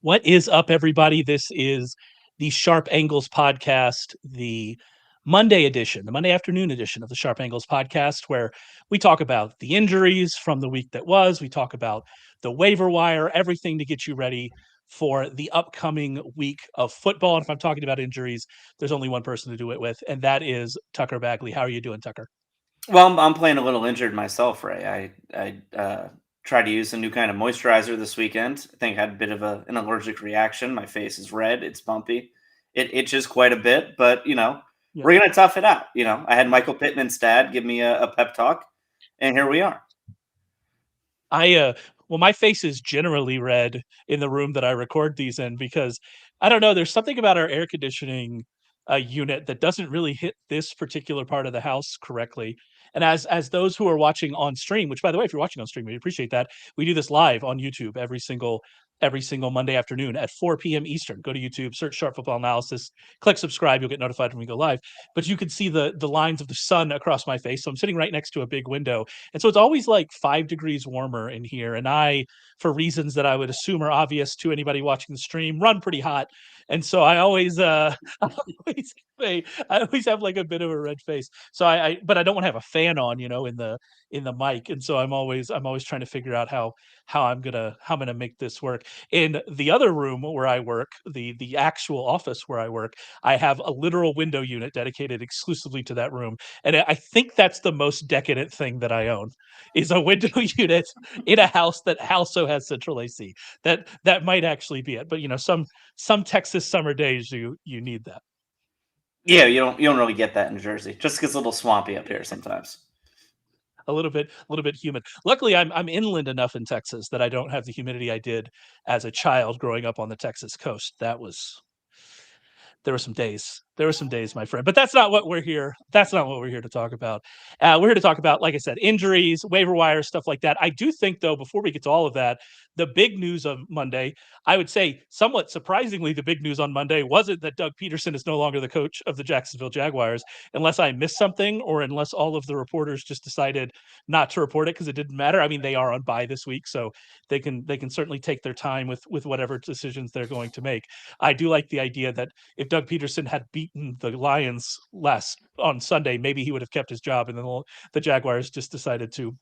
What is up, everybody? This is the Sharp Angles podcast, the Monday edition, the Monday afternoon edition of the Sharp Angles podcast, where we talk about the injuries from the week that was. We talk about the waiver wire, everything to get you ready for the upcoming week of football. And if I'm talking about injuries, there's only one person to do it with, and that is Tucker Bagley. How are you doing, Tucker? Well, I'm playing a little injured myself, Ray. I tried to use a new kind of moisturizer this weekend. I think I had a bit of an allergic reaction. My face is red. It's bumpy. It itches quite a bit, but Yeah. we're gonna tough it out. I had Michael Pittman's dad give me a pep talk, and here we are. Well, my face is generally red in the room that I record these in because I don't know, there's something about our air conditioning unit that doesn't really hit this particular part of the house correctly. And as those who are watching on stream, which by the way, if you're watching on stream, we appreciate that. We do this live on YouTube every single Monday afternoon at 4 p.m. Eastern. Go to YouTube, search Sharp Football Analysis, click subscribe, you'll get notified when we go live. But you can see the lines of the sun across my face. So I'm sitting right next to a big window. And so it's always like 5 degrees warmer in here. And I, for reasons that I would assume are obvious to anybody watching the stream, run pretty hot. And so I always I always have like a bit of a red face. So but I don't want to have a fan on, in the mic. And so I'm always trying to figure out how I'm gonna make this work. In the other room where I work, the actual office where I work, I have a literal window unit dedicated exclusively to that room. And I think that's the most decadent thing that I own is a window unit in a house that also has central AC. That might actually be it. But some Texas summer days you need that. Yeah, you don't really get that in Jersey. Just gets a little swampy up here sometimes. A little bit humid. Luckily, I'm inland enough in Texas that I don't have the humidity I did as a child growing up on the Texas coast. There were some days. There were some days, my friend. But that's not what we're here. That's not what we're here to talk about. We're here to talk about, like I said, injuries, waiver wire, stuff like that. I do think, though, before we get to all of that, the big news of Monday, I would say, somewhat surprisingly, the big news on Monday wasn't that Doug Peterson is no longer the coach of the Jacksonville Jaguars, unless I missed something or unless all of the reporters just decided not to report it because it didn't matter. I mean, they are on bye this week, so they can certainly take their time with whatever decisions they're going to make. I do like the idea that if Doug Peterson had beaten the Lions last on Sunday, maybe he would have kept his job, and then the Jaguars just decided to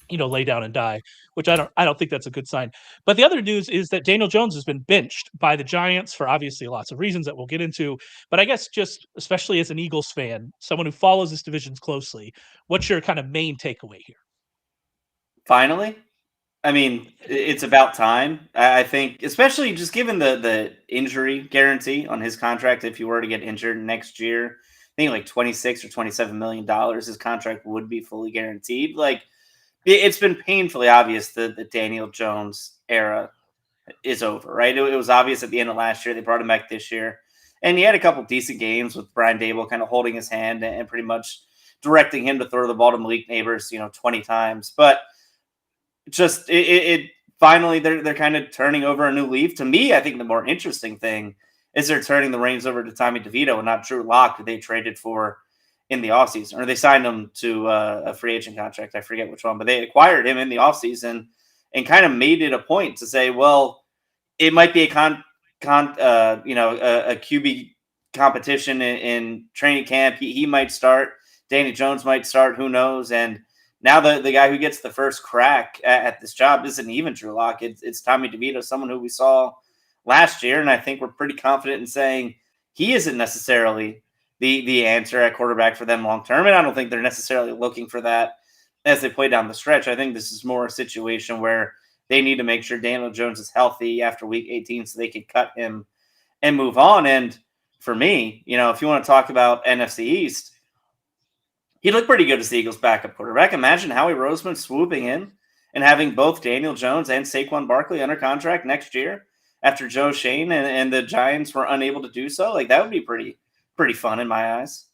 lay down and die, which I don't think that's a good sign. But the other news is that Daniel Jones has been benched by the Giants for obviously lots of reasons that we'll get into. But I guess just especially as an Eagles fan, someone who follows this division closely, what's your kind of main takeaway here? Finally, I mean, it's about time. I think, especially just given the injury guarantee on his contract, if you were to get injured next year, I think like 26 or 27 million dollars, his contract would be fully guaranteed. Like, it's been painfully obvious that the Daniel Jones era is over, right? It was obvious at the end of last year. They brought him back this year, and he had a couple decent games with Brian Dable kind of holding his hand and pretty much directing him to throw the ball to Malik Neighbors, 20 times, but just it finally they're kind of turning over a new leaf. To me, I think the more interesting thing is they're turning the reins over to Tommy DeVito and not Drew Lock, who they traded for in the offseason, or they signed him to a free agent contract. I forget which one, but they acquired him in the offseason and kind of made it a point to say, well, it might be a a QB competition in training camp. He might start. Danny Jones might start. Who knows? And now the guy who gets the first crack at this job isn't even Drew Lock. It's Tommy DeVito, someone who we saw last year, and I think we're pretty confident in saying he isn't necessarily the answer at quarterback for them long term. And I don't think they're necessarily looking for that as they play down the stretch. I think this is more a situation where they need to make sure Daniel Jones is healthy after week 18 so they can cut him and move on. And for me, if you want to talk about NFC East, he looked pretty good as the Eagles' backup quarterback. Imagine Howie Roseman swooping in and having both Daniel Jones and Saquon Barkley under contract next year after Joe Shane and the Giants were unable to do so. Like, that would be pretty fun in my eyes.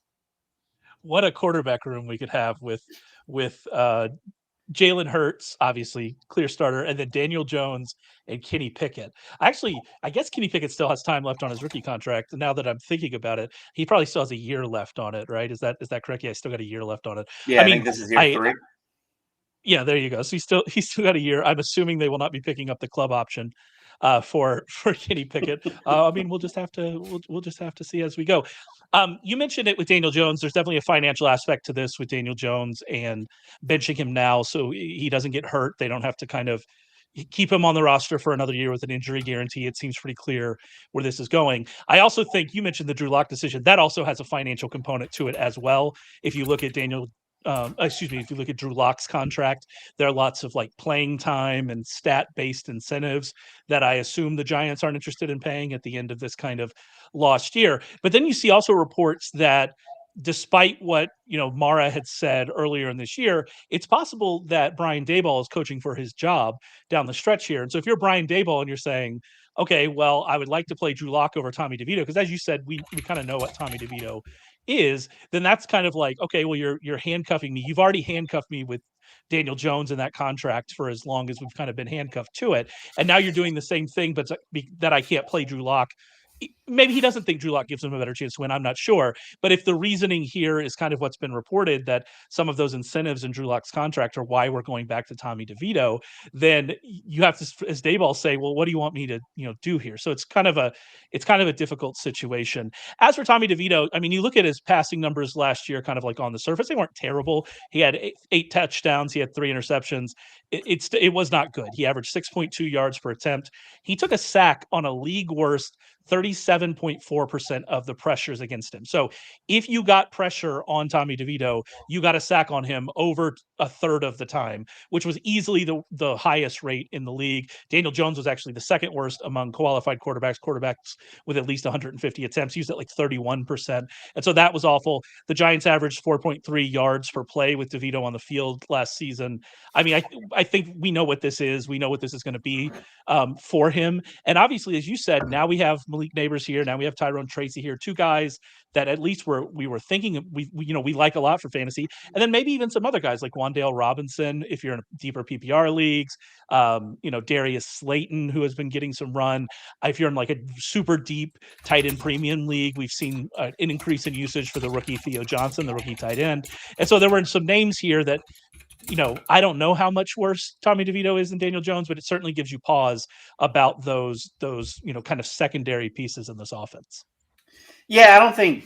What a quarterback room we could have with Jalen Hurts, obviously clear starter, and then Daniel Jones and Kenny Pickett. Actually, I guess Kenny Pickett still has time left on his rookie contract. Now that I'm thinking about it, he probably still has a year left on it, right? Is that correct? Yeah, he's still got a year left on it. Yeah, I I mean, think this is year I 3. yeah, there you go. So he's still got a year. I'm assuming they will not be picking up the club option. for Kenny Pickett. I mean, we'll just have to see as we go. You mentioned it with Daniel Jones. There's definitely a financial aspect to this with Daniel Jones and benching him now so he doesn't get hurt. They don't have to kind of keep him on the roster for another year with an injury guarantee. It seems pretty clear where this is going. I also think you mentioned the Drew Lock decision. That also has a financial component to it as well. If you look at if you look at Drew Lock's contract, there are lots of like playing time and stat based incentives that I assume the Giants aren't interested in paying at the end of this kind of lost year. But then you see also reports that despite what Mara had said earlier in this year, it's possible that Brian Daboll is coaching for his job down the stretch here. And so if you're Brian Daboll and you're saying, okay, well, I would like to play Drew Lock over Tommy DeVito, because as you said, we kind of know what Tommy DeVito is, then that's kind of like, okay, well, you're handcuffing me. You've already handcuffed me with Daniel Jones in that contract for as long as we've kind of been handcuffed to it. And now you're doing the same thing, but that I can't play Drew Lock. Maybe he doesn't think Drew Lock gives him a better chance to win. I'm not sure. But if the reasoning here is kind of what's been reported, that some of those incentives in Drew Lock's contract are why we're going back to Tommy DeVito, then you have to, as Daboll, say, well, what do you want me to do here? So it's kind of a difficult situation. As for Tommy DeVito, I mean, you look at his passing numbers last year, kind of like on the surface, they weren't terrible. He had eight touchdowns, he had 3 interceptions. It was not good. He averaged 6.2 yards per attempt. He took a sack on a league worst 37.4% of the pressures against him. So if you got pressure on Tommy DeVito, you got a sack on him over a third of the time, which was easily the highest rate in the league. Daniel Jones was actually the second worst among qualified quarterbacks with at least 150 attempts, used at like 31%. And so that was awful. The Giants averaged 4.3 yards per play with DeVito on the field last season. I mean, I think we know what this is. We know what this is going to be for him. And obviously, as you said, now we have Malik Neighbors here. Now we have Tyrone Tracy here. 2 guys that at least we were thinking we like a lot for fantasy. And then maybe even some other guys like Wan'Dale Robinson, if you're in deeper PPR leagues, Darius Slayton, who has been getting some run. If you're in like a super deep tight end premium league, we've seen an increase in usage for the rookie Theo Johnson, the rookie tight end. And so there were some names here that, I don't know how much worse Tommy DeVito is than Daniel Jones, but it certainly gives you pause about those kind of secondary pieces in this offense. Yeah, I don't think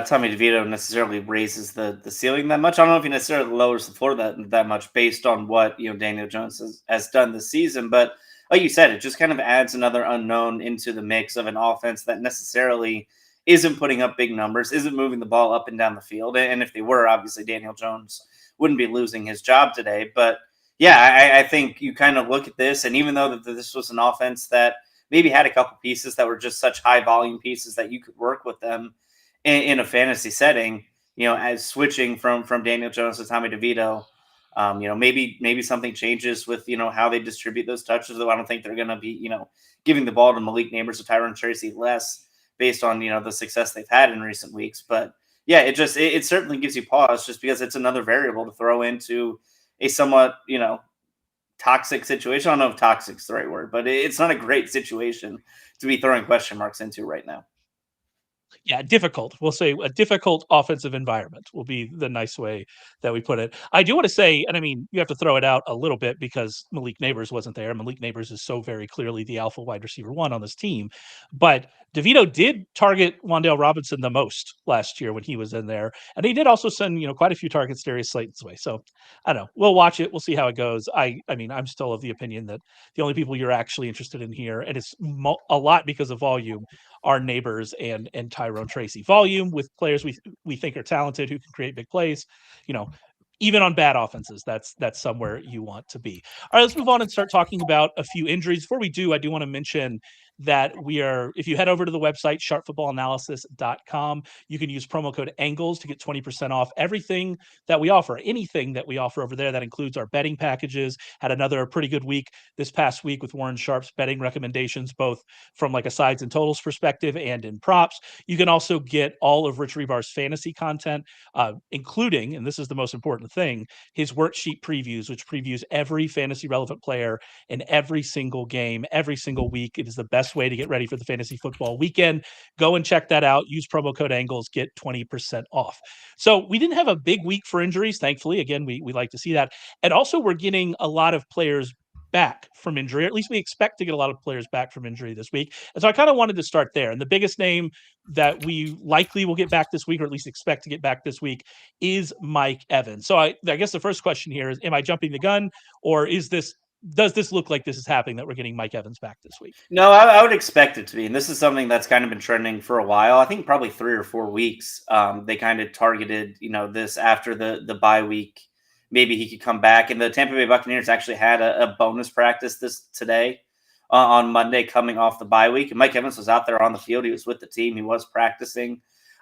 Tommy DeVito necessarily raises the ceiling that much. I don't know if he necessarily lowers the floor that much based on what Daniel Jones has done this season. But like you said, it just kind of adds another unknown into the mix of an offense that necessarily isn't putting up big numbers, isn't moving the ball up and down the field. And if they were, obviously Daniel Jones wouldn't be losing his job today. But yeah, I think you kind of look at this, and even though this was an offense that maybe had a couple pieces that were just such high volume pieces that you could work with them in a fantasy setting, as switching from Daniel Jones to Tommy DeVito, maybe something changes with, how they distribute those touches, though I don't think they're going to be, giving the ball to Malik Neighbors or Tyrone Tracy less based on, the success they've had in recent weeks. But yeah, it certainly gives you pause just because it's another variable to throw into a somewhat, toxic situation. I don't know if toxic is the right word, but it's not a great situation to be throwing question marks into right now. Yeah, difficult. We'll say a difficult offensive environment will be the nice way that we put it. I do want to say, and I mean, you have to throw it out a little bit because Malik Neighbors wasn't there. Malik Neighbors is so very clearly the alpha wide receiver 1 on this team. But DeVito did target Wan'Dale Robinson the most last year when he was in there. And he did also send, quite a few targets Darius Slayton's way. So I don't know. We'll watch it. We'll see how it goes. I mean, I'm still of the opinion that the only people you're actually interested in here, and it's a lot because of volume, are Neighbors and Tyrone Tracy. Volume with players we think are talented who can create big plays. Even on bad offenses, that's somewhere you want to be. All right, let's move on and start talking about a few injuries. Before we do, I do want to mention that if you head over to the website, sharpfootballanalysis.com, you can use promo code ANGLES to get 20% off everything that we offer, anything that we offer over there. That includes our betting packages. Had another pretty good week this past week with Warren Sharp's betting recommendations, both from like a sides and totals perspective and in props. You can also get all of Rich Rebar's fantasy content, including, and this is the most important thing, his worksheet previews, which previews every fantasy relevant player in every single game, every single week. It is the best way to get ready for the fantasy football weekend. Go and check that out. Use promo code ANGLES, get 20% off. So we didn't have a big week for injuries, thankfully. Again, we like to see that. And also we're getting a lot of players back from injury, or at least we expect to get a lot of players back from injury this week. And so I kind of wanted to start there. And the biggest name that we likely will get back this week, or at least expect to get back this week, is Mike Evans. So I guess the first question here is, am I jumping the gun, or does this look like this is happening, that we're getting Mike Evans back this week? No, I would expect it to be. And this is something that's kind of been trending for a while. I think probably 3 or 4 weeks. They kind of targeted, this after the bye week. Maybe he could come back. And the Tampa Bay Buccaneers actually had a bonus practice today on Monday coming off the bye week. And Mike Evans was out there on the field. He was with the team. He was practicing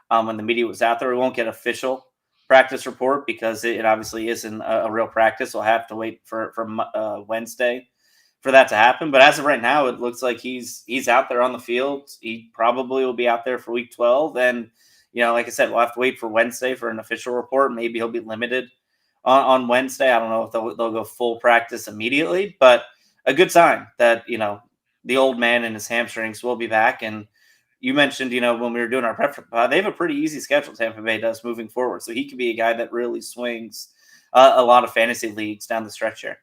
when the media was out there. We won't get official practice report because it obviously isn't a real practice. We'll have to wait for Wednesday for that to happen. But as of right now, it looks like he's out there on the field. He probably will be out there for week 12. And, like I said, we'll have to wait for Wednesday for an official report. Maybe he'll be limited on Wednesday. I don't know if they'll go full practice immediately, but a good sign that, the old man and his hamstrings will be back. And you mentioned, when we were doing our prep, they have a pretty easy schedule, Tampa Bay does, moving forward. So he could be a guy that really swings a lot of fantasy leagues down the stretch here.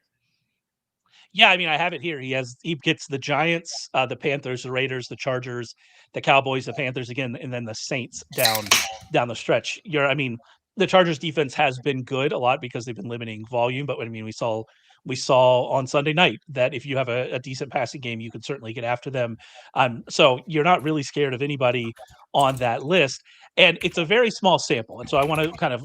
Yeah, I mean, I have it here. He gets the Giants, the Panthers, the Raiders, the Chargers, the Cowboys, the Panthers again, and then the Saints down the stretch. The Chargers defense has been good a lot because they've been limiting volume, but we saw on Sunday night that if you have a decent passing game, you can certainly get after them. So you're not really scared of anybody on that list, and it's a very small sample. And so I want to kind of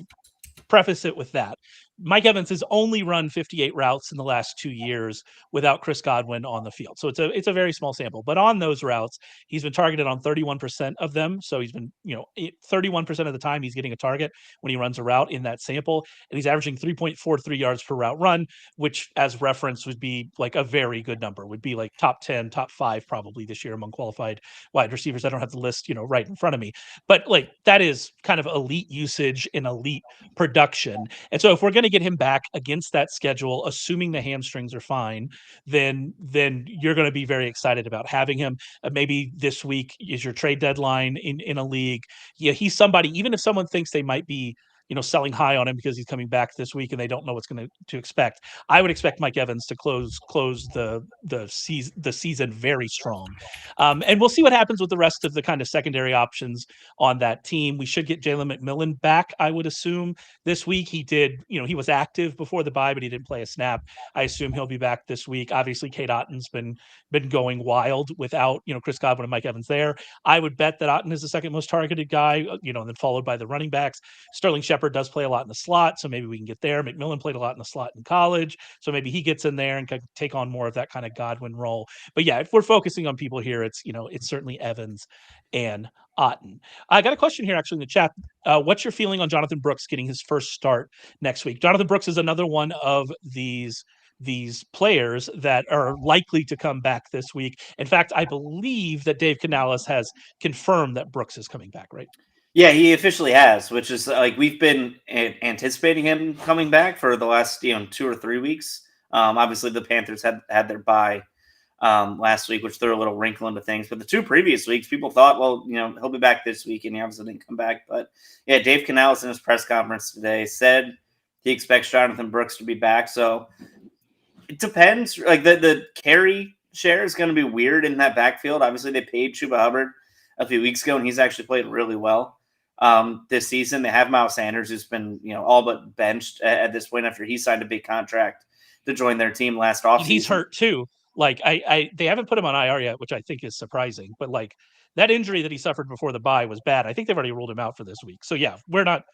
preface it with that. Mike Evans has only run 58 routes in the last 2 years without Chris Godwin on the field. So it's a very small sample. But on those routes, he's been targeted on 31% of them. So he's been, 31% of the time he's getting a target when he runs a route in that sample. And he's averaging 3.43 yards per route run, which as reference would be like a very good number, would be like top 10, top 5 probably this year among qualified wide receivers. I don't have the list, right in front of me. But like that is kind of elite usage and elite production. And so if we're going to get him back against that schedule, assuming the hamstrings are fine, then you're going to be very excited about having him. Maybe this week is your trade deadline in a league. Yeah, he's somebody, even if someone thinks they might be selling high on him because he's coming back this week and they don't know what's going to expect. I would expect Mike Evans to close the season very strong. And we'll see what happens with the rest of the kind of secondary options on that team. We should get Jalen McMillan back, I would assume, this week. He did, he was active before the bye, but he didn't play a snap. I assume he'll be back this week. Obviously, Cade Otton's been going wild without, Chris Godwin and Mike Evans there. I would bet that Otton is the second most targeted guy, and then followed by the running backs. Sterling Shepard does play a lot in the slot, so maybe we can get there. McMillan played a lot in the slot in college, so maybe he gets in there and can take on more of that kind of Godwin role. But yeah, if we're focusing on people here, it's certainly Evans and Otton. I got a question here actually in the chat. What's your feeling on Jonathon Brooks getting his first start next week? Jonathon Brooks is another one of these players that are likely to come back this week. In fact, I believe that Dave Canales has confirmed that Brooks is coming back, right? Yeah, he officially has, which is like we've been anticipating him coming back for the last 2 or 3 weeks. Obviously, the Panthers had their bye last week, which threw a little wrinkle into things. But the 2 previous weeks, people thought, well, he'll be back this week, and he obviously didn't come back. But yeah, Dave Canales in his press conference today said he expects Jonathon Brooks to be back. So it depends. Like the carry share is going to be weird in that backfield. Obviously, they paid Chuba Hubbard a few weeks ago, and he's actually played really well this season. They have Miles Sanders, who's been all but benched at this point after he signed a big contract to join their team last offseason. He's hurt too. Like they haven't put him on IR yet, which I think is surprising. But like that injury that he suffered before the bye was bad. I think they've already ruled him out for this week. So yeah, we're not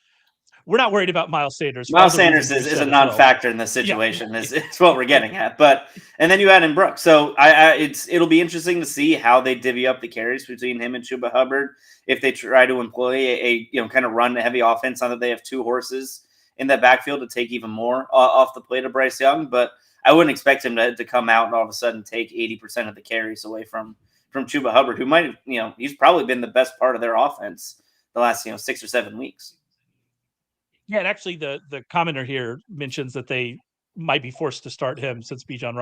worried about Miles Sanders. Miles Sanders is a non-factor in this situation. Yeah. Is what we're getting at. But and then you add in Brooks. So it'll be interesting to see how they divvy up the carries between him and Chuba Hubbard if they try to employ a kind of run heavy offense. Now that they have 2 horses in that backfield to take even more off the plate of Bryce Young, but I wouldn't expect him to come out and all of a sudden take 80% of the carries away from Chuba Hubbard, who might have, he's probably been the best part of their offense the last 6 or 7 weeks. Yeah, and actually the commenter here mentions that they might be forced to start him since Bijan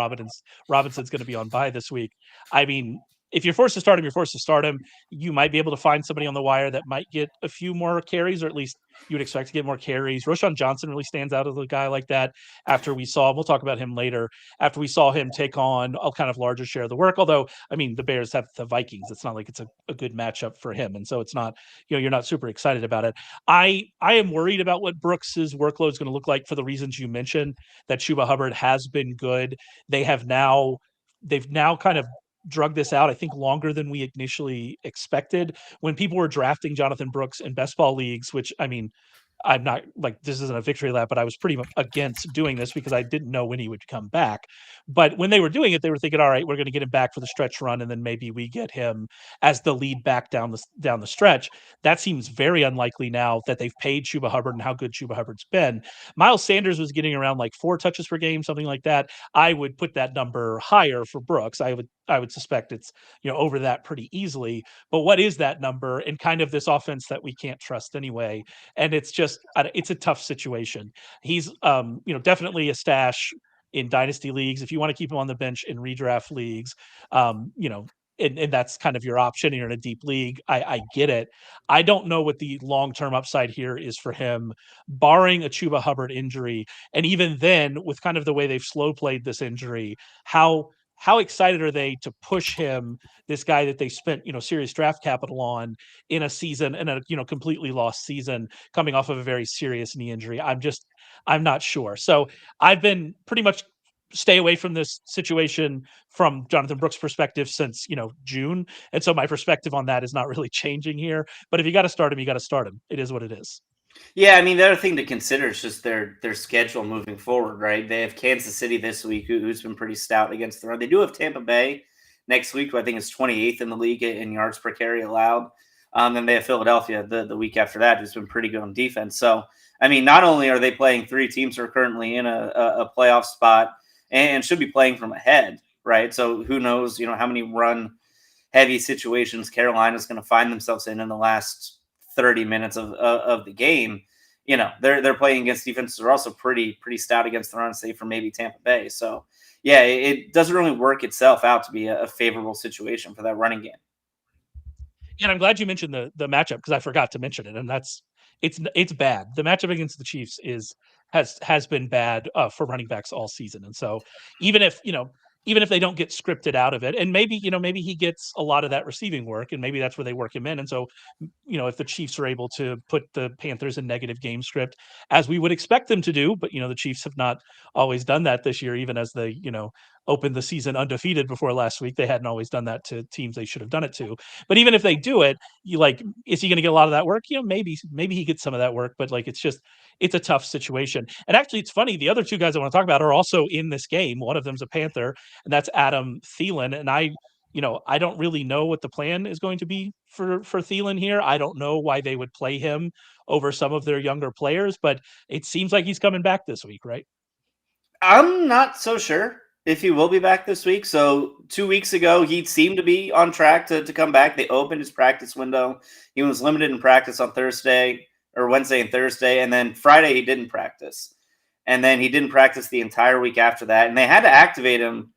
Robinson's going to be on bye this week. I mean, if you're forced to start him, you're forced to start him. You might be able to find somebody on the wire that might get a few more carries, or at least you would expect to get more carries. Roschon Johnson really stands out as a guy like that. After we'll talk about him later. After we saw him take on a kind of larger share of the work, although I mean the Bears have the Vikings, it's not like it's a good matchup for him, and so it's not, you're not super excited about it. I am worried about what Brooks's workload is going to look like for the reasons you mentioned. That Chuba Hubbard has been good. They've now kind of drug this out, I think, longer than we initially expected. When people were drafting Jonathan Brooks in best ball leagues, which I mean, I'm not like, this isn't a victory lap, but I was pretty against doing this because I didn't know when he would come back. But when they were doing it, they were thinking, all right, we're going to get him back for the stretch run, and then maybe we get him as the lead back down the stretch. That seems very unlikely now that they've paid Chuba Hubbard and how good Chuba Hubbard's been. Miles Sanders was getting around like 4 touches per game, something like that. I would put that number higher for Brooks. I would suspect it's, over that pretty easily. But what is that number in kind of this offense that we can't trust anyway? And it's a tough situation. He's definitely a stash in dynasty leagues. If you want to keep him on the bench in redraft leagues, and that's kind of your option. You're in a deep league. I get it. I don't know what the long-term upside here is for him, barring a Chuba Hubbard injury. And even then, with kind of the way they've slow played this injury, how excited are they to push him, this guy that they spent, serious draft capital on, in a season, in a, completely lost season, coming off of a very serious knee injury? I'm not sure. So I've been pretty much stay away from this situation from Jonathan Brooks' perspective since, June. And so my perspective on that is not really changing here. But if you got to start him, you got to start him. It is what it is. Yeah, I mean, the other thing to consider is just their schedule moving forward, right? They have Kansas City this week, who's been pretty stout against the run. They do have Tampa Bay next week, who I think is 28th in the league in yards per carry allowed. Then they have Philadelphia the week after that, who's been pretty good on defense. So, I mean, not only are they playing 3 teams who are currently in a playoff spot and should be playing from ahead, right? So who knows, how many run heavy situations Carolina's going to find themselves in the last 30 minutes of the game. They're playing against defenses that are also pretty stout against the run, save for maybe Tampa Bay. So yeah, it doesn't really work itself out to be a favorable situation for that running game. And I'm glad you mentioned the matchup, because I forgot to mention it, and it's bad. The matchup against the Chiefs has been bad for running backs all season, and so even if they don't get scripted out of it, and maybe he gets a lot of that receiving work, and maybe that's where they work him in, and so if the Chiefs are able to put the Panthers in negative game script, as we would expect them to do, but the Chiefs have not always done that this year, even as they opened the season undefeated before last week. They hadn't always done that to teams they should have done it to. But even if they do it, is he going to get a lot of that work? Maybe he gets some of that work, but it's a tough situation. And actually, it's funny. The other 2 guys I want to talk about are also in this game. One of them's a Panther, and that's Adam Thielen. And I don't really know what the plan is going to be for Thielen here. I don't know why they would play him over some of their younger players, but it seems like he's coming back this week, right? I'm not so sure if he will be back this week. So 2 weeks ago, he seemed to be on track to come back. They opened his practice window. He was limited in practice on Thursday or Wednesday and Thursday. And then Friday, he didn't practice. And then he didn't practice the entire week after that. And they had to activate him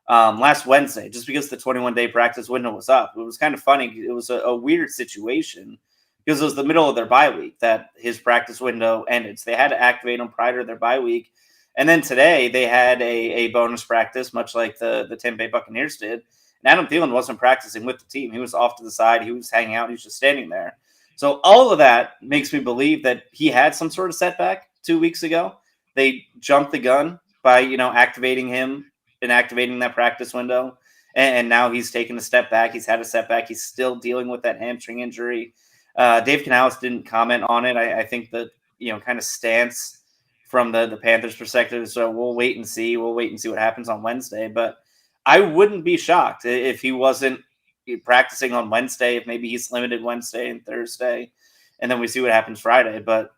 last Wednesday just because the 21-day practice window was up. It was kind of funny. It was a weird situation because it was the middle of their bye week that his practice window ended. So they had to activate him prior to their bye week. And then today they had a bonus practice, much like the Tampa Bay Buccaneers did. And Adam Thielen wasn't practicing with the team. He was off to the side. He was hanging out. He was just standing there. So all of that makes me believe that he had some sort of setback 2 weeks ago. They jumped the gun by, activating him and activating that practice window. And now he's taken a step back. He's had a setback. He's still dealing with that hamstring injury. Dave Canales didn't comment on it. I think the, kind of stance from the Panthers' perspective. So we'll wait and see. We'll wait and see what happens on Wednesday. But I wouldn't be shocked if he wasn't practicing on Wednesday, if maybe he's limited Wednesday and Thursday, and then we see what happens Friday. But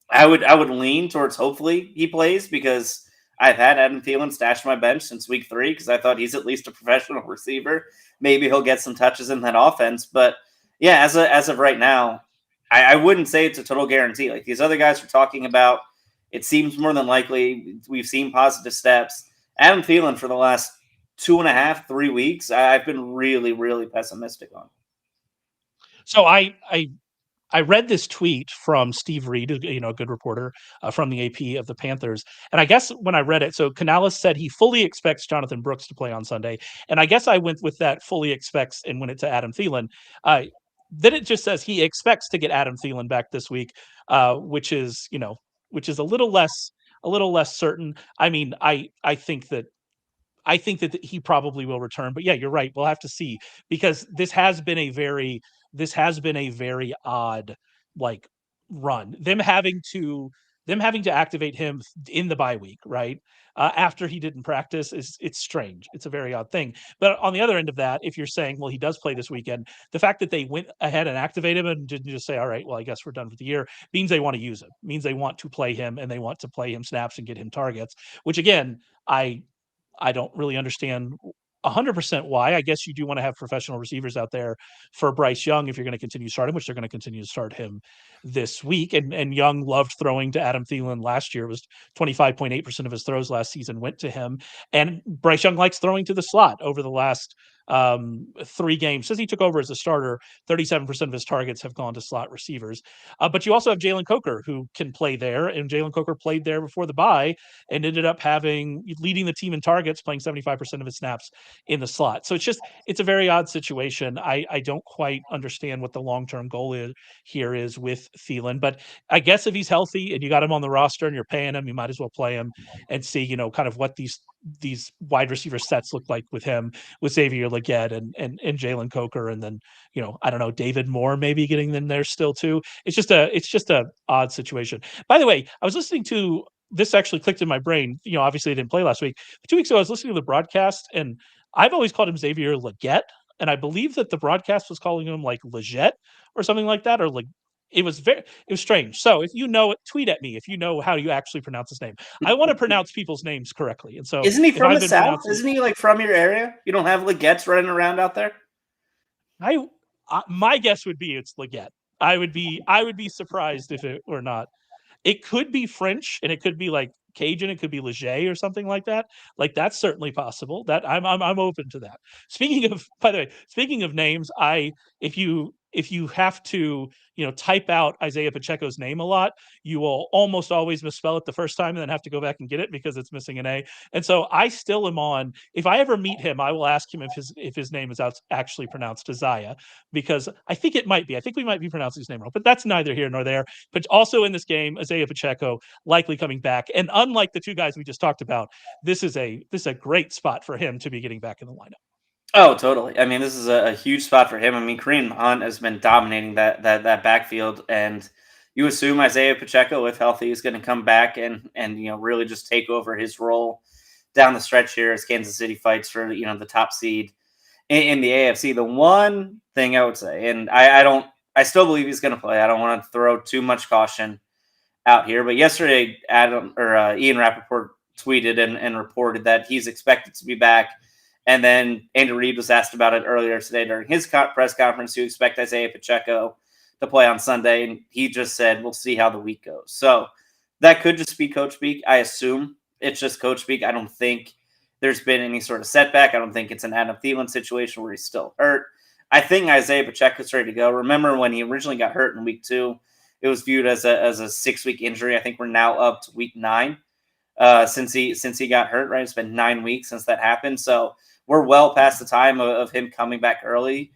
I would lean towards hopefully he plays, because I've had Adam Thielen stashed my bench since week 3 because I thought he's at least a professional receiver. Maybe he'll get some touches in that offense. But yeah, as of right now, I wouldn't say it's a total guarantee. Like these other guys are talking about, it seems more than likely. We've seen positive steps. Adam Thielen for the last 2.5, 3 weeks, I've been really, really pessimistic on. So I read this tweet from Steve Reed, a good reporter from the AP of the Panthers, and I guess when I read it, so Canales said he fully expects Jonathan Brooks to play on Sunday, and I guess I went with that fully expects and went it to Adam Thielen. Uh, then it just says he expects to get Adam Thielen back this week, which is a little less certain. I mean, I think that he probably will return. But yeah, you're right. We'll have to see because this has been a very odd like run. Them having to activate him in the bye week, right? After he didn't practice is it's strange. It's a very odd thing. But on the other end of that, if you're saying, well, he does play this weekend, the fact that they went ahead and activated him and didn't just say, all right, well, I guess we're done for the year, means they want to use him, means they want to play him and they want to play him snaps and get him targets, which again, I don't really understand 100% why. I guess you do want to have professional receivers out there for Bryce Young if you're going to continue to start him, which they're going to continue to start him this week. And Young loved throwing to Adam Thielen last year. It was 25.8% of his throws last season went to him. And Bryce Young likes throwing to the slot over the last 3 games. Since he took over as a starter, 37% of his targets have gone to slot receivers. But you also have Jalen Coker who can play there. And Jalen Coker played there before the bye and ended up leading the team in targets, playing 75% of his snaps in the slot. So it's a very odd situation. I don't quite understand what the long-term goal here is with Thielen, but I guess if he's healthy and you got him on the roster and you're paying him, you might as well play him and see, kind of what these wide receiver sets look like with him, with Xavier Legette and Jalen Coker, and then I don't know, David Moore maybe getting in there still too. It's just a odd situation. By the way, I was listening to this actually clicked in my brain. Obviously he didn't play last week. But 2 weeks ago, I was listening to the broadcast, and I've always called him Xavier Legette, and I believe that the broadcast was calling him like Legette or something like that, or like it was strange. So if you know it, tweet at me if you know how you actually pronounce his name. I want to pronounce people's names correctly, and so Isn't he if from I've the been South? pronouncing, Isn't he like from your area? You don't have Legettes running around out there? I my guess would be it's Legette. I would be surprised if it were not. It could be French and it could be like Cajun, it could be Leger or something like that. Like that's certainly possible. That I'm open to that. Speaking of, by the way, speaking of names, if you have to, type out Isiah Pacheco's name a lot, you will almost always misspell it the first time and then have to go back and get it because it's missing an A. And so I still am on. If I ever meet him, I will ask him if his name is actually pronounced Isaiah, because I think it might be. I think we might be pronouncing his name wrong, but that's neither here nor there. But also in this game, Isiah Pacheco likely coming back, and unlike the two guys we just talked about, this is a great spot for him to be getting back in the lineup. Oh, totally. I mean, this is a huge spot for him. I mean, Kareem Hunt has been dominating that backfield, and you assume Isaiah Pacheco, if healthy, is going to come back and really just take over his role down the stretch here as Kansas City fights for the top seed in the AFC. The one thing I would say, and I still believe he's going to play. I don't want to throw too much caution out here, but yesterday Ian Rappaport tweeted and reported that he's expected to be back. And then Andy Reid was asked about it earlier today during his press conference to expect Isiah Pacheco to play on Sunday. And he just said, we'll see how the week goes. So that could just be coach speak. I assume it's just coach speak. I don't think there's been any sort of setback. I don't think it's an Adam Thielen situation where he's still hurt. I think Isiah Pacheco's ready to go. Remember when he originally got hurt in week 2, it was viewed as a 6-week injury. I think we're now up to week 9 since he got hurt, right? It's been 9 weeks since that happened. So we're well past the time of him coming back early.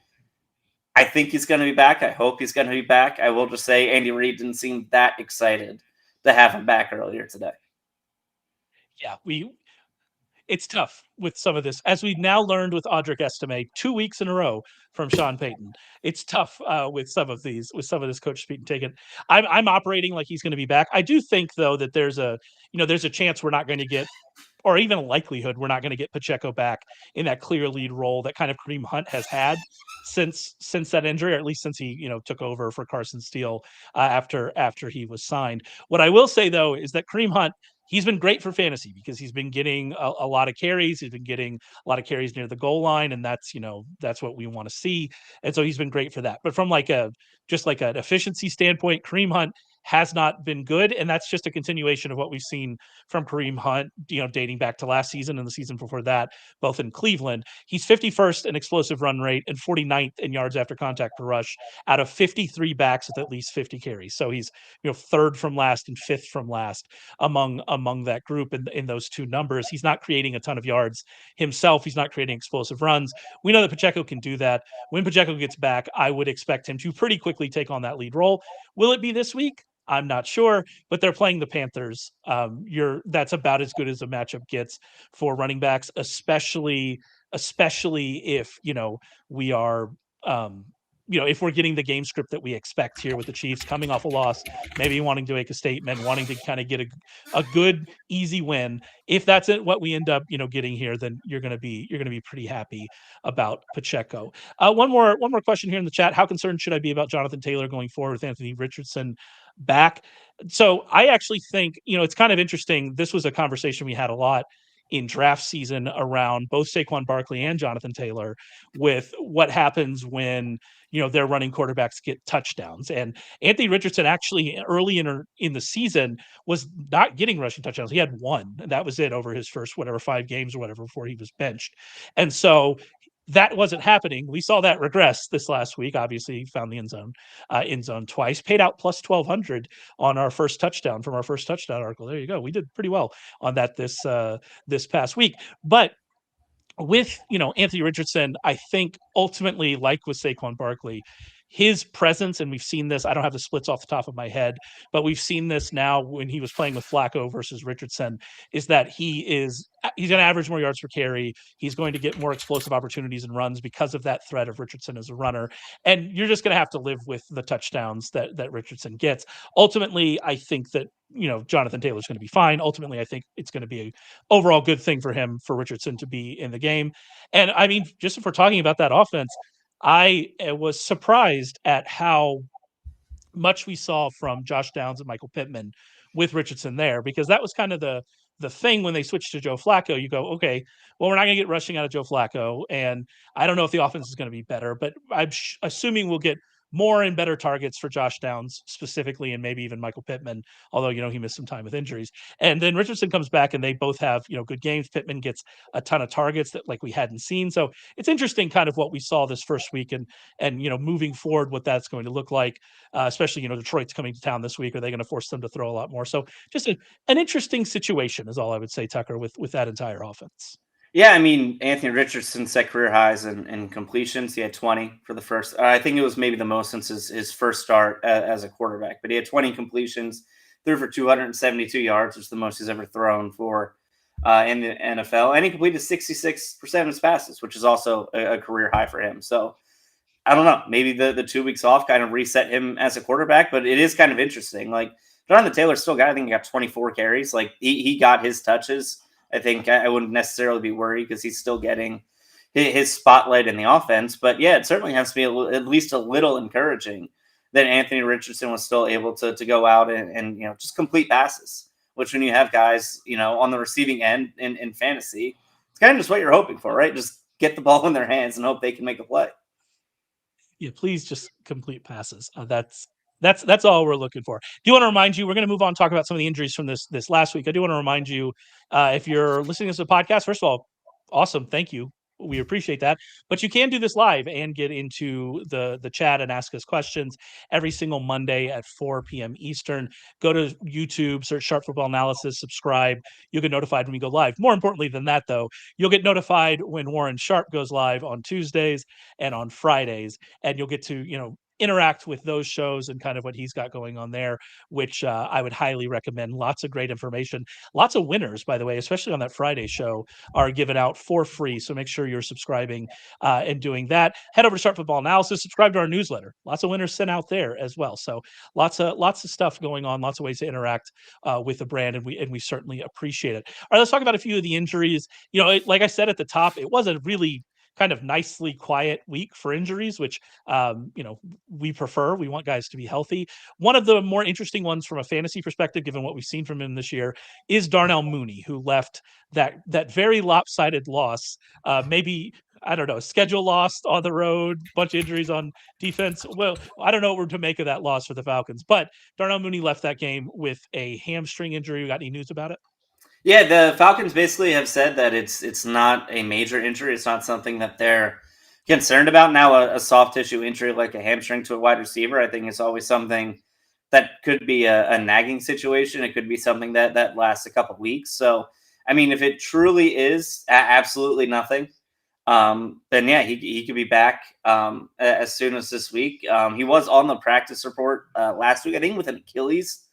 I think he's going to be back. I hope he's going to be back. I will just say Andy Reid didn't seem that excited to have him back earlier today. Yeah, it's tough with some of this, as we've now learned with Audric Estime 2 weeks in a row from Sean Payton. It's tough with some of this coach speak and take it. I'm operating like he's going to be back. I do think though that there's a chance we're not going to get, or even a likelihood we're not going to get Pacheco back in that clear lead role that kind of Kareem Hunt has had since that injury, or at least since he took over for Carson Steele after he was signed. What I will say though is that Kareem Hunt, he's been great for fantasy because he's been getting a lot of carries. He's been getting a lot of carries near the goal line, and that's what we want to see. And so he's been great for that. But from just like an efficiency standpoint, Kareem Hunt has not been good, and that's just a continuation of what we've seen from Kareem Hunt, dating back to last season and the season before that, both in Cleveland. He's 51st in explosive run rate and 49th in yards after contact per rush out of 53 backs with at least 50 carries. So he's third from last and fifth from last among that group in those two numbers. He's not creating a ton of yards himself. He's not creating explosive runs. We know that Pacheco can do that. When Pacheco gets back, I would expect him to pretty quickly take on that lead role. Will it be this week? I'm not sure, but they're playing the Panthers. That's about as good as a matchup gets for running backs, especially if we are if we're getting the game script that we expect here with the Chiefs coming off a loss, maybe wanting to make a statement, wanting to kind of get a good easy win. If that's what we end up getting here, then you're going to be pretty happy about Pacheco. One more question here in the chat: how concerned should I be about Jonathan Taylor going forward with Anthony Richardson back? So I actually think it's kind of interesting. This was a conversation we had a lot in draft season around both Saquon Barkley and Jonathan Taylor with what happens when their running quarterbacks get touchdowns. And Anthony Richardson actually early in the season was not getting rushing touchdowns. He had one, and that was it over his first 5 games or whatever before he was benched. And so that wasn't happening. We saw that regress this last week. Obviously, he found the end zone twice. Paid out plus 1,200 on our first touchdown from our first touchdown article. There you go. We did pretty well on that this past week. But with Anthony Richardson, I think ultimately, like with Saquon Barkley, his presence, and we've seen this, I don't have the splits off the top of my head, but we've seen this now when he was playing with Flacco versus Richardson, is that he's going to average more yards per carry. He's going to get more explosive opportunities and runs because of that threat of Richardson as a runner. And you're just going to have to live with the touchdowns that Richardson gets. Ultimately, I think that Jonathan Taylor's going to be fine. Ultimately, I think it's going to be an overall good thing for Richardson to be in the game. And I mean, just if we're talking about that offense, I was surprised at how much we saw from Josh Downs and Michael Pittman with Richardson there, because that was kind of the thing when they switched to Joe Flacco. You go, okay, well, we're not going to get rushing out of Joe Flacco, and I don't know if the offense is going to be better, but I'm assuming we'll get more and better targets for Josh Downs specifically, and maybe even Michael Pittman, although he missed some time with injuries. And then Richardson comes back, and they both have good games. Pittman gets a ton of targets that like we hadn't seen. So it's interesting, kind of what we saw this first week, and moving forward, what that's going to look like. Especially Detroit's coming to town this week. Are they going to force them to throw a lot more? So just an interesting situation is all I would say, Tucker, with that entire offense. Yeah, I mean, Anthony Richardson set career highs in completions. He had 20 for the first. I think it was maybe the most since his first start as a quarterback. But he had 20 completions, threw for 272 yards, which is the most he's ever thrown for in the NFL. And he completed 66% of his passes, which is also a career high for him. So I don't know. Maybe the 2 weeks off kind of reset him as a quarterback. But it is kind of interesting. Like, Jonathan Taylor still got, I think he got 24 carries. Like, he got his touches. I think I wouldn't necessarily be worried because he's still getting his spotlight in the offense. But yeah, it certainly has to be at least a little encouraging that Anthony Richardson was still able to go out and just complete passes, which when you have guys, on the receiving end in fantasy, it's kind of just what you're hoping for, right? Just get the ball in their hands and hope they can make a play. Yeah, please just complete passes. That's all we're looking for. Do you want to remind you, we're going to move on and talk about some of the injuries from this last week. I do want to remind you, if you're listening to this podcast, first of all, awesome. Thank you. We appreciate that. But you can do this live and get into the chat and ask us questions every single Monday at 4 p.m. Eastern. Go to YouTube, search Sharp Football Analysis, subscribe. You'll get notified when we go live. More importantly than that, though, you'll get notified when Warren Sharp goes live on Tuesdays and on Fridays. And you'll get to, interact with those shows and kind of what he's got going on there, which I would highly recommend. Lots of great information. Lots of winners, by the way, especially on that Friday show, are given out for free. So make sure you're subscribing and doing that. Head over to Sharp Football Analysis, subscribe to our newsletter. Lots of winners sent out there as well. So lots of stuff going on, lots of ways to interact with the brand, and we certainly appreciate it. All right, let's talk about a few of the injuries. Like I said at the top, it was a really kind of nicely quiet week for injuries, which we prefer. We want guys to be healthy. One of the more interesting ones from a fantasy perspective, given what we've seen from him this year, is Darnell Mooney, who left that very lopsided loss. Maybe I don't know, schedule lost on the road, bunch of injuries on defense. Well, I don't know what to make of that loss for the Falcons, but Darnell Mooney left that game with a hamstring injury. We got any news about it? Yeah, the Falcons basically have said that it's not a major injury. It's not something that they're concerned about. Now, a soft tissue injury like a hamstring to a wide receiver, I think is always something that could be a nagging situation. It could be something that lasts a couple weeks. So, I mean, if it truly is absolutely nothing, then yeah, he could be back as soon as this week. He was on the practice report last week, I think, with an Achilles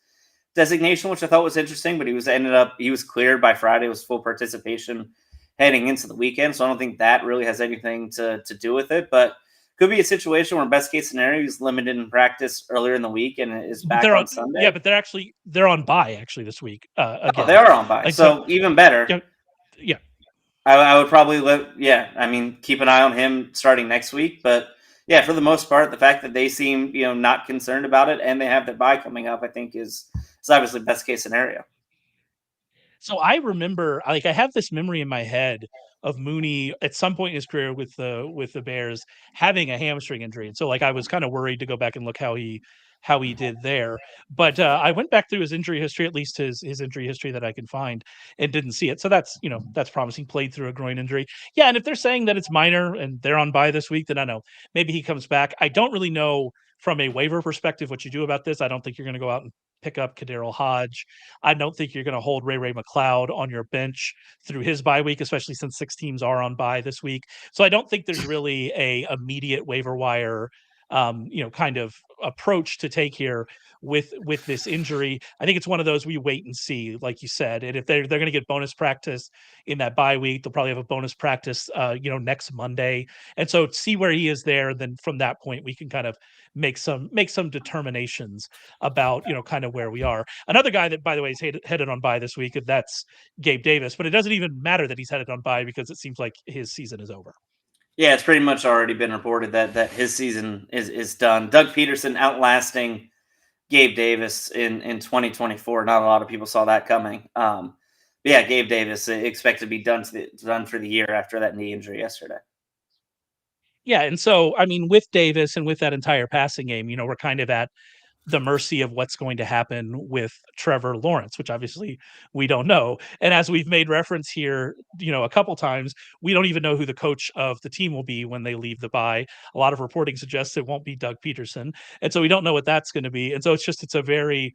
designation, which I thought was interesting. But he was cleared by Friday, was full participation heading into the weekend. So I don't think that really has anything to do with it. But could be a situation where best case scenario he's limited in practice earlier in the week and is back on Sunday. Yeah, but they're on bye actually this week. Again, they are on bye, so even better. Yeah. I would probably keep an eye on him starting next week. But yeah, for the most part, the fact that they seem not concerned about it and they have their bye coming up, I think is obviously best case scenario. So I remember, I have this memory in my head of Mooney at some point in his career with the Bears having a hamstring injury, and so I was kind of worried to go back and look how he did there. But I went back through his injury history, at least his injury history that I can find, and didn't see it. So that's promising. Played through a groin injury, yeah. And if they're saying that it's minor and they're on bye this week, then I know maybe he comes back. I don't really know from a waiver perspective what you do about this. I don't think you're going to go out and pick up Kaderil Hodge. I don't think you're going to hold Ray McLeod on your bench through his bye week, especially since 6 teams are on bye this week. So I don't think there's really a immediate waiver wire kind of approach to take here with this injury. I think it's one of those we wait and see, like you said. And if they're going to get bonus practice in that bye week, they'll probably have a bonus practice next Monday. And so see where he is there. Then from that point, we can kind of make some determinations about kind of where we are. Another guy that, by the way, is headed on bye this week, and that's Gabe Davis. But it doesn't even matter that he's headed on bye because it seems like his season is over. Yeah, it's pretty much already been reported that his season is done. Doug Peterson outlasting Gabe Davis in 2024. Not a lot of people saw that coming. Yeah, Gabe Davis expected to be done for the year after that knee injury yesterday. Yeah, and so I mean, with Davis and with that entire passing game, we're kind of at the mercy of what's going to happen with Trevor Lawrence, which obviously we don't know. And as we've made reference here, a couple times, we don't even know who the coach of the team will be when they leave the bye. A lot of reporting suggests it won't be Doug Peterson. And so we don't know what that's going to be. And so it's a very,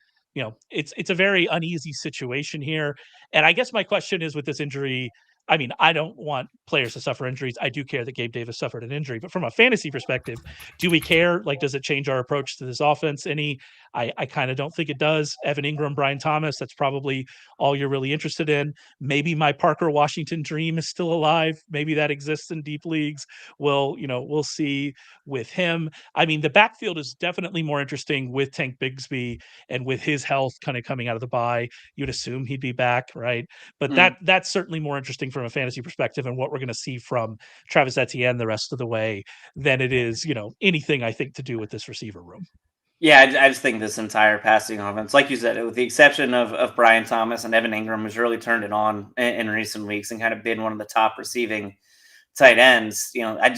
it's a very uneasy situation here. And I guess my question is with this injury, I mean, I don't want players to suffer injuries. I do care that Gabe Davis suffered an injury, but from a fantasy perspective, do we care? Does it change our approach to this offense any? I kind of don't think it does. Evan Ingram, Brian Thomas, that's probably all you're really interested in. Maybe my Parker Washington dream is still alive. Maybe that exists in deep leagues. We'll see with him. I mean, the backfield is definitely more interesting with Tank Bigsby and with his health kind of coming out of the bye. You'd assume he'd be back, right? But that's certainly more interesting from a fantasy perspective and what we're going to see from Travis Etienne the rest of the way than it is, anything I think to do with this receiver room. Yeah, I just think this entire passing offense, like you said, with the exception of Brian Thomas and Evan Ingram, who's really turned it on in recent weeks and kind of been one of the top receiving tight ends. I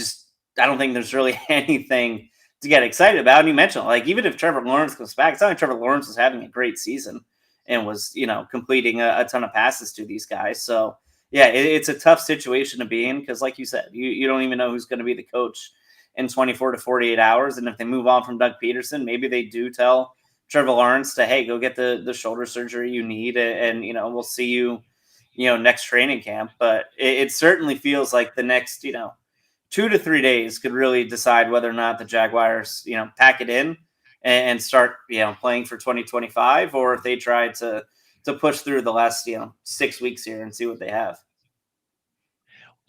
don't think there's really anything to get excited about. And you mentioned, even if Trevor Lawrence comes back, it's not like Trevor Lawrence was having a great season and was, completing a ton of passes to these guys. So yeah, it's a tough situation to be in because, like you said, you don't even know who's going to be the coach in 24 to 48 hours. And if they move on from Doug Peterson, maybe they do tell Trevor Lawrence to, hey, go get the shoulder surgery you need. And we'll see you, next training camp. But it certainly feels like the next, 2 to 3 days could really decide whether or not the Jaguars, pack it in and start, playing for 2025, or if they try to push through the last, 6 weeks here and see what they have.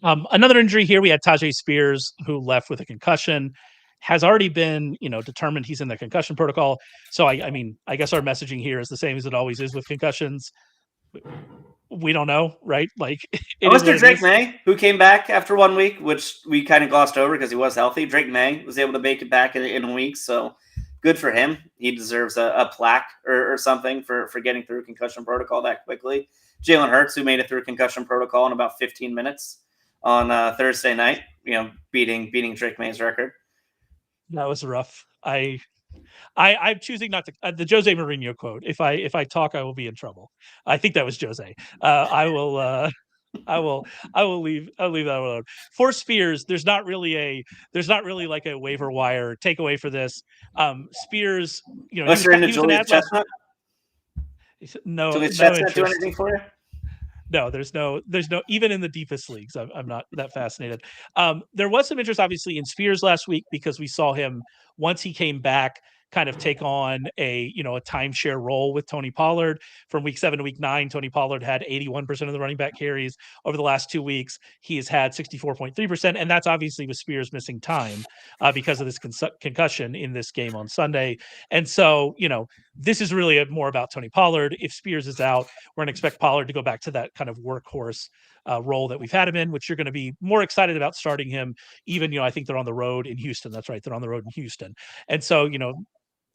Another injury here, we had Tyjae Spears, who left with a concussion, has already been, determined he's in the concussion protocol. So, I mean, I guess our messaging here is the same as it always is with concussions. We don't know, right? Mr. Drake May, who came back after 1 week, which we kind of glossed over because he was healthy. Drake May was able to make it back in a week. So good for him. He deserves a plaque or something for getting through concussion protocol that quickly. Jalen Hurts, who made it through concussion protocol in about 15 minutes. on Thursday night. Beating Drake May's record. That was rough. I'm choosing not to. The Jose Mourinho quote: "If I talk, I will be in trouble." I think that was Jose. I will. I will leave. I'll leave that alone. For Spears, there's not really like a waiver wire takeaway for this. Spears, Unless you're into he was an Julius ad last week. Chestnut. No, Julius no Chestnut do interest. anything for you? No, there's no even in the deepest leagues. I'm not that fascinated. There was some interest, obviously, in Spears last week because we saw him once he came back kind of take on a timeshare role with Tony Pollard from week 7 to week 9. Tony Pollard had 81% of the running back carries over the last 2 weeks. He has had 64.3%, and that's obviously with Spears missing time because of this concussion in this game on Sunday. And so, this is really more about Tony Pollard. If Spears is out, we're going to expect Pollard to go back to that kind of workhorse role that we've had him in, which you're going to be more excited about starting him. Even, I think they're on the road in Houston. That's right. They're on the road in Houston. And so,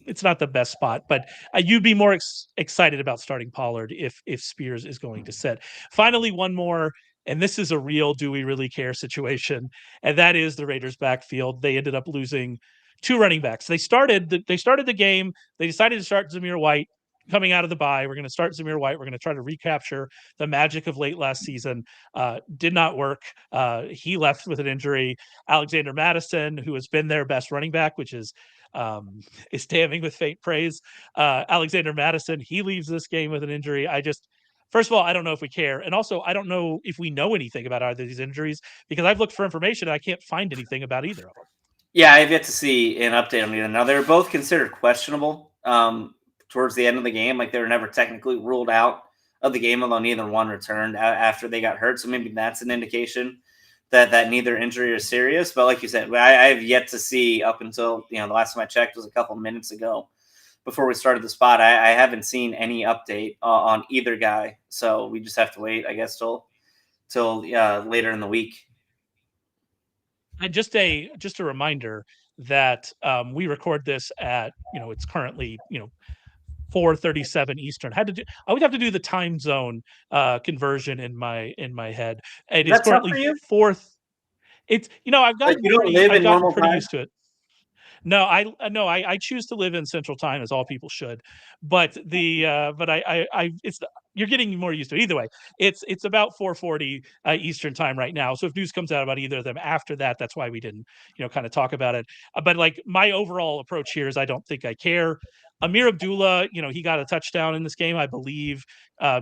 it's not the best spot, but you'd be more excited about starting Pollard if Spears is going to sit. Finally, one more, and this is a real do we really care situation, and that is the Raiders backfield. They ended up losing 2 running backs. They started the game. They decided to start Zamir White coming out of the bye. We're going to start Zamir White. We're going to try to recapture the magic of late last season. Did not work. He left with an injury. Alexander Mattison, who has been their best running back, which is damning with faint praise. Alexander Mattison, he leaves this game with an injury. First of all, I don't know if we care. And also, I don't know if we know anything about either of these injuries because I've looked for information and I can't find anything about either of them. Yeah, I've yet to see an update on either. Now, they were both considered questionable towards the end of the game. Like, they were never technically ruled out of the game, although neither one returned after they got hurt. So maybe that's an indication that neither injury is serious. But like you said, I have yet to see up until the last time I checked was a couple minutes ago before we started the spot. I haven't seen any update on either guy. So we just have to wait, I guess, till later in the week. And just a reminder that we record this at it's currently 4:37 Eastern. I would have to do the time zone conversion in my head. It is currently 4th. It's I've gotten pretty used to it. No, I choose to live in Central Time, as all people should. But you're getting more used to it. Either way, it's about 4:40 Eastern Time right now. So if news comes out about either of them after that, that's why we didn't kind of talk about it. But like my overall approach here is I don't think I care. Amir Abdullah, he got a touchdown in this game, I believe.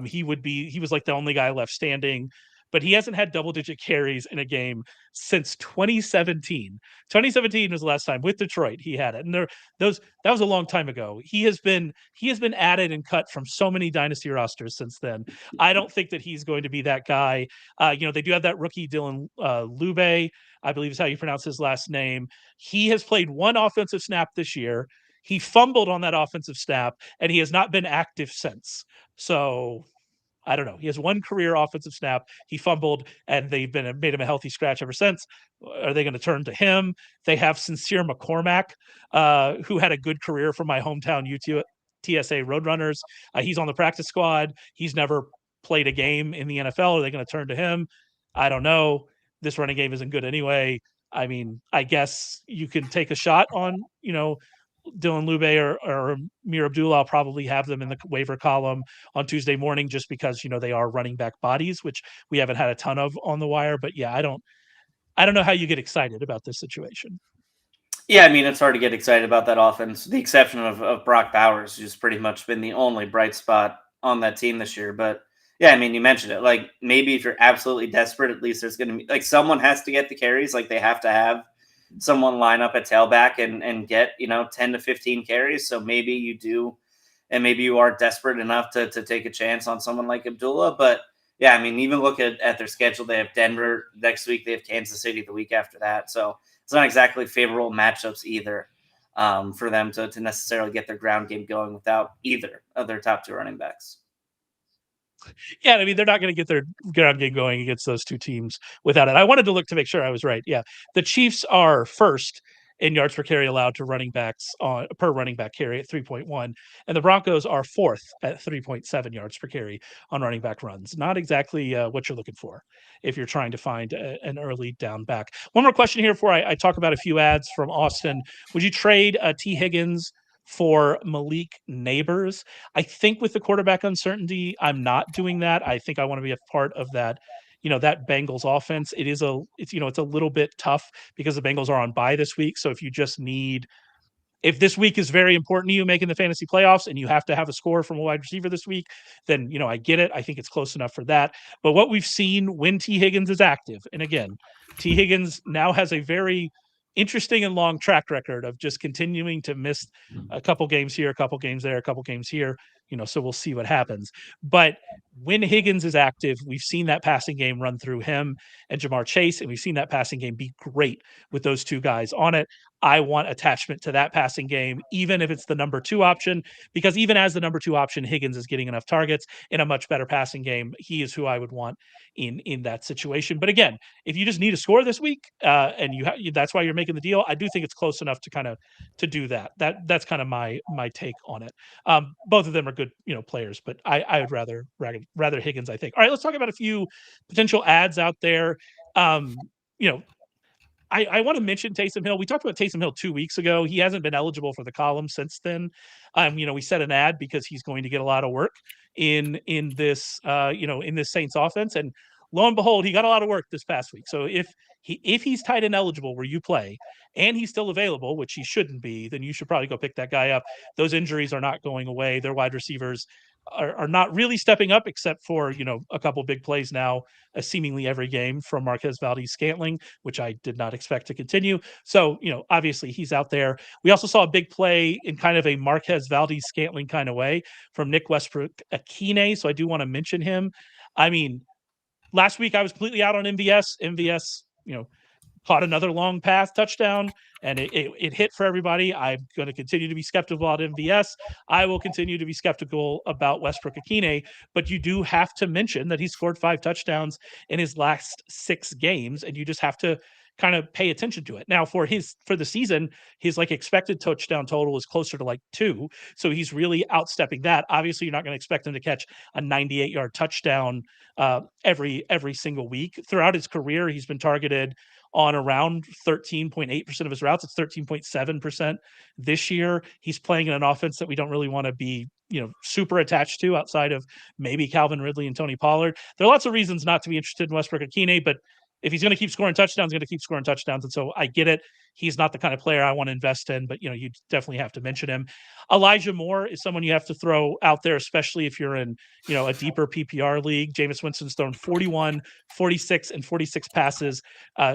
He was like the only guy left standing, but he hasn't had double-digit carries in a game since 2017. 2017 was the last time with Detroit he had it, and that was a long time ago. He has been added and cut from so many dynasty rosters since then. I don't think that he's going to be that guy. They do have that rookie Dylan Lube, I believe is how you pronounce his last name. He has played 1 offensive snap this year. He fumbled on that offensive snap, and he has not been active since. So I don't know. He has 1 career offensive snap. He fumbled, and they've made him a healthy scratch ever since. Are they going to turn to him? They have Sincere McCormack, who had a good career for my hometown TSA Roadrunners. He's on the practice squad. He's never played a game in the NFL. Are they going to turn to him? I don't know. This running game isn't good anyway. I mean, I guess you can take a shot on, Dylan Lube or Amir Abdullah. I'll probably have them in the waiver column on Tuesday morning just because, they are running back bodies, which we haven't had a ton of on the wire. But yeah, I don't know how you get excited about this situation. Yeah, I mean, it's hard to get excited about that offense. The exception of Brock Bowers, who's pretty much been the only bright spot on that team this year. But yeah, I mean, you mentioned it. Like, maybe if you're absolutely desperate, at least there's going to be, like, someone has to get the carries. Like, they have to have someone line up at tailback and get 10 to 15 carries. So maybe you do, and maybe you are desperate enough to take a chance on someone like Abdullah. But yeah, I mean, even look at their schedule. They have Denver next week. They have Kansas City the week after that. So it's not exactly favorable matchups either for them to necessarily get their ground game going without either of their top 2 running backs. Yeah, I mean, they're not going to get their ground game going against those 2 teams without it. I wanted to look to make sure I was right. Yeah, the Chiefs are first in yards per carry allowed to running backs per running back carry at 3.1. And the Broncos are fourth at 3.7 yards per carry on running back runs. Not exactly what you're looking for if you're trying to find an early down back. One more question here before I talk about a few ads from Austin. Would you trade T. Higgins for Malik Neighbors? I think with the quarterback uncertainty, I'm not doing that. I think I want to be a part of that, that Bengals offense. It's a little bit tough because the Bengals are on bye this week. So if this week is very important to you making the fantasy playoffs and you have to have a score from a wide receiver this week, then, I get it. I think it's close enough for that. But what we've seen when T. Higgins is active, and again, T. Higgins now has a very interesting and long track record of just continuing to miss a couple games here, a couple games there, a couple games here, so we'll see what happens. But when Higgins is active, we've seen that passing game run through him and Jamar Chase, and we've seen that passing game be great with those two guys on it. I want attachment to that passing game, even if it's the number 2 option, because even as the number 2 option, Higgins is getting enough targets in a much better passing game. He is who I would want in that situation. But again, if you just need a score this week, and that's why you're making the deal, I do think it's close enough to kind of to do that. That's kind of my take on it. Both of them are good, players, but I would rather Higgins, I think. All right, let's talk about a few potential ads out there. You know, I want to mention Taysom Hill. We talked about Taysom Hill 2 weeks ago. He hasn't been eligible for the column since then. We set an ad because he's going to get a lot of work in this in this Saints offense. And lo and behold, he got a lot of work this past week. So if he's tight end eligible where you play and he's still available, which he shouldn't be, then you should probably go pick that guy up. Those injuries are not going away. Their wide receivers are not really stepping up, except for a couple big plays now, seemingly every game from Marquez Valdes-Scantling, which I did not expect to continue. So obviously he's out there. We also saw a big play in kind of a Marquez Valdes-Scantling kind of way from Nick Westbrook-Ikhine. So I do want to mention him. I mean, last week I was completely out on MVS. MVS, caught another long pass touchdown, and it hit for everybody. I'm going to continue to be skeptical about MVS. I will continue to be skeptical about Westbrook-Ikhine, but you do have to mention that he scored 5 touchdowns in his last 6 games, and you just have to kind of pay attention to it. Now for the season, his expected touchdown total is closer to 2. So he's really outstepping that. Obviously you're not going to expect him to catch a 98-yard touchdown every single week. Throughout his career, he's been targeted on around 13.8% of his routes. It's 13.7% this year. He's playing in an offense that we don't really want to be, super attached to outside of maybe Calvin Ridley and Tony Pollard. There are lots of reasons not to be interested in Westbrook-Ikhine, but if he's going to keep scoring touchdowns, he's going to keep scoring touchdowns. And so I get it. He's not the kind of player I want to invest in, but you definitely have to mention him. Elijah Moore is someone you have to throw out there, especially if you're in, a deeper PPR league. Jameis Winston's thrown 41, 46, and 46 passes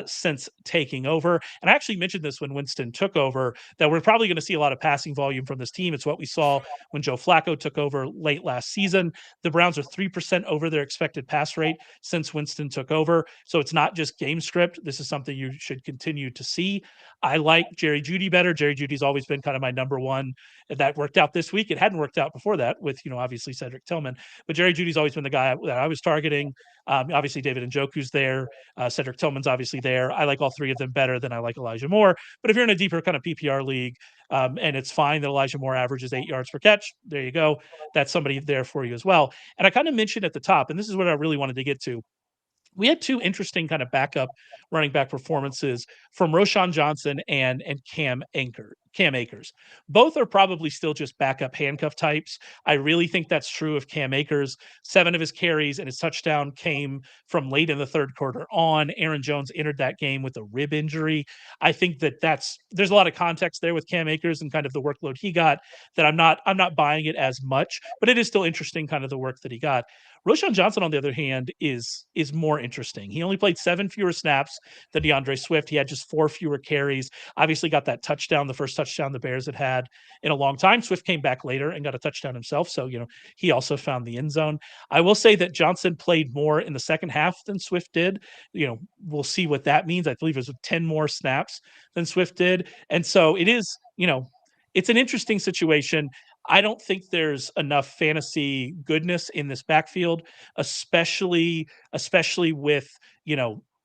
since taking over. And I actually mentioned this when Winston took over, that we're probably going to see a lot of passing volume from this team. It's what we saw when Joe Flacco took over late last season. The Browns are 3% over their expected pass rate since Winston took over. So it's not just game script. This is something you should continue to see. I like Jerry Jeudy better. Jerry Judy's always been kind of my number one. That worked out this week. It hadn't worked out before that with, obviously Cedric Tillman, but Jerry Judy's always been the guy that I was targeting. Obviously David Njoku's there. Cedric Tillman's obviously there. I like all 3 of them better than I like Elijah Moore. But if you're in a deeper kind of PPR league, and it's fine that Elijah Moore averages 8 yards per catch, there you go. That's somebody there for you as well. And I kind of mentioned at the top, and this is what I really wanted to get to. We had 2 interesting kind of backup running back performances from Roschon Johnson and Cam Akers. Both are probably still just backup handcuff types. I really think that's true of Cam Akers. 7 of his carries and his touchdown came from late in the third quarter on. Aaron Jones entered that game with a rib injury. I think there's a lot of context there with Cam Akers and kind of the workload he got that I'm not buying it as much, but it is still interesting kind of the work that he got. Roschon Johnson, on the other hand, is more interesting. He only played 7 fewer snaps than DeAndre Swift. He had just 4 fewer carries. Obviously got that touchdown, the first touchdown the Bears had in a long time. Swift came back later and got a touchdown himself. So, he also found the end zone. I will say that Johnson played more in the second half than Swift did. We'll see what that means. I believe it was 10 more snaps than Swift did. And so it is, it's an interesting situation. I don't think there's enough fantasy goodness in this backfield, especially with,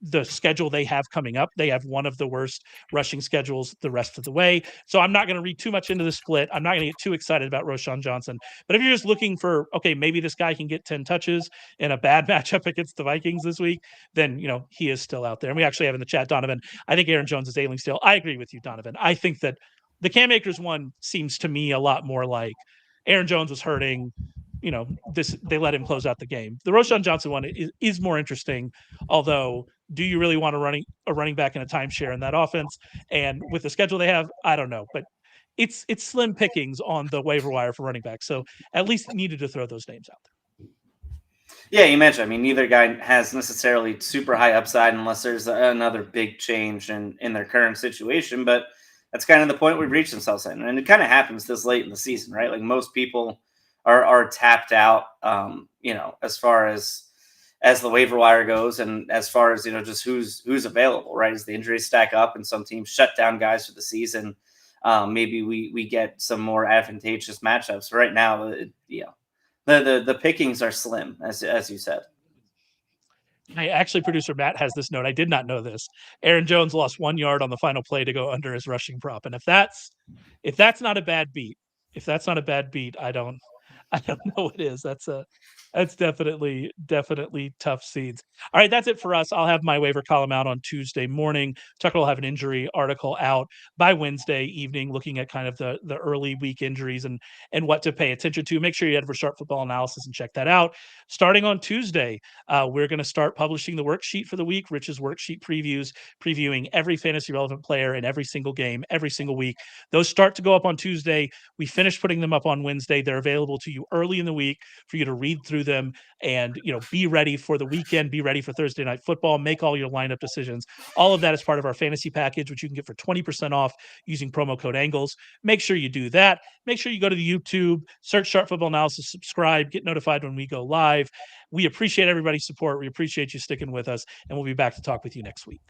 the schedule they have coming up. They have one of the worst rushing schedules the rest of the way. So I'm not going to read too much into the split. I'm not going to get too excited about Roschon Johnson. But if you're just looking for, okay, maybe this guy can get 10 touches in a bad matchup against the Vikings this week, then, he is still out there. And we actually have in the chat, Donovan, I think Aaron Jones is ailing still. I agree with you, Donovan. I think that the Cam Akers one seems to me a lot more like Aaron Jones was hurting. They let him close out the game. The Roschon Johnson one is more interesting, although do you really want a running back in a timeshare in that offense? And with the schedule they have, I don't know, but it's slim pickings on the waiver wire for running back. So at least needed to throw those names out there. Yeah, you mentioned. I mean, neither guy has necessarily super high upside unless there's another big change in their current situation. But that's kind of the point we've reached themselves in, and it kind of happens this late in the season, right? Like most people are tapped out, as far as the waiver wire goes, and as far as just who's available, right? As the injuries stack up and some teams shut down guys for the season, maybe we get some more advantageous matchups. Right now, the pickings are slim, as you said. Actually, producer Matt has this note. I did not know this. Aaron Jones lost 1 yard on the final play to go under his rushing prop, and if that's not a bad beat, I don't know what is. That's definitely tough seeds. All right, that's it for us. I'll have my waiver column out on Tuesday morning. Tucker will have an injury article out by Wednesday evening, looking at kind of the early week injuries and what to pay attention to. Make sure you head for Sharp Football Analysis and check that out. Starting on Tuesday, we're going to start publishing the worksheet for the week. Rich's worksheet previewing every fantasy relevant player in every single game, every single week. Those start to go up on Tuesday. We finish putting them up on Wednesday. They're available to you early in the week for you to read through them and be ready for the weekend, be ready for Thursday night football, make all your lineup decisions. All of that is part of our fantasy package, which you can get for 20% off using promo code ANGLES. Make sure you do that. Make sure you go to the YouTube, search Sharp Football Analysis, subscribe, get notified when we go live. We appreciate everybody's support. We appreciate you sticking with us, and we'll be back to talk with you next week.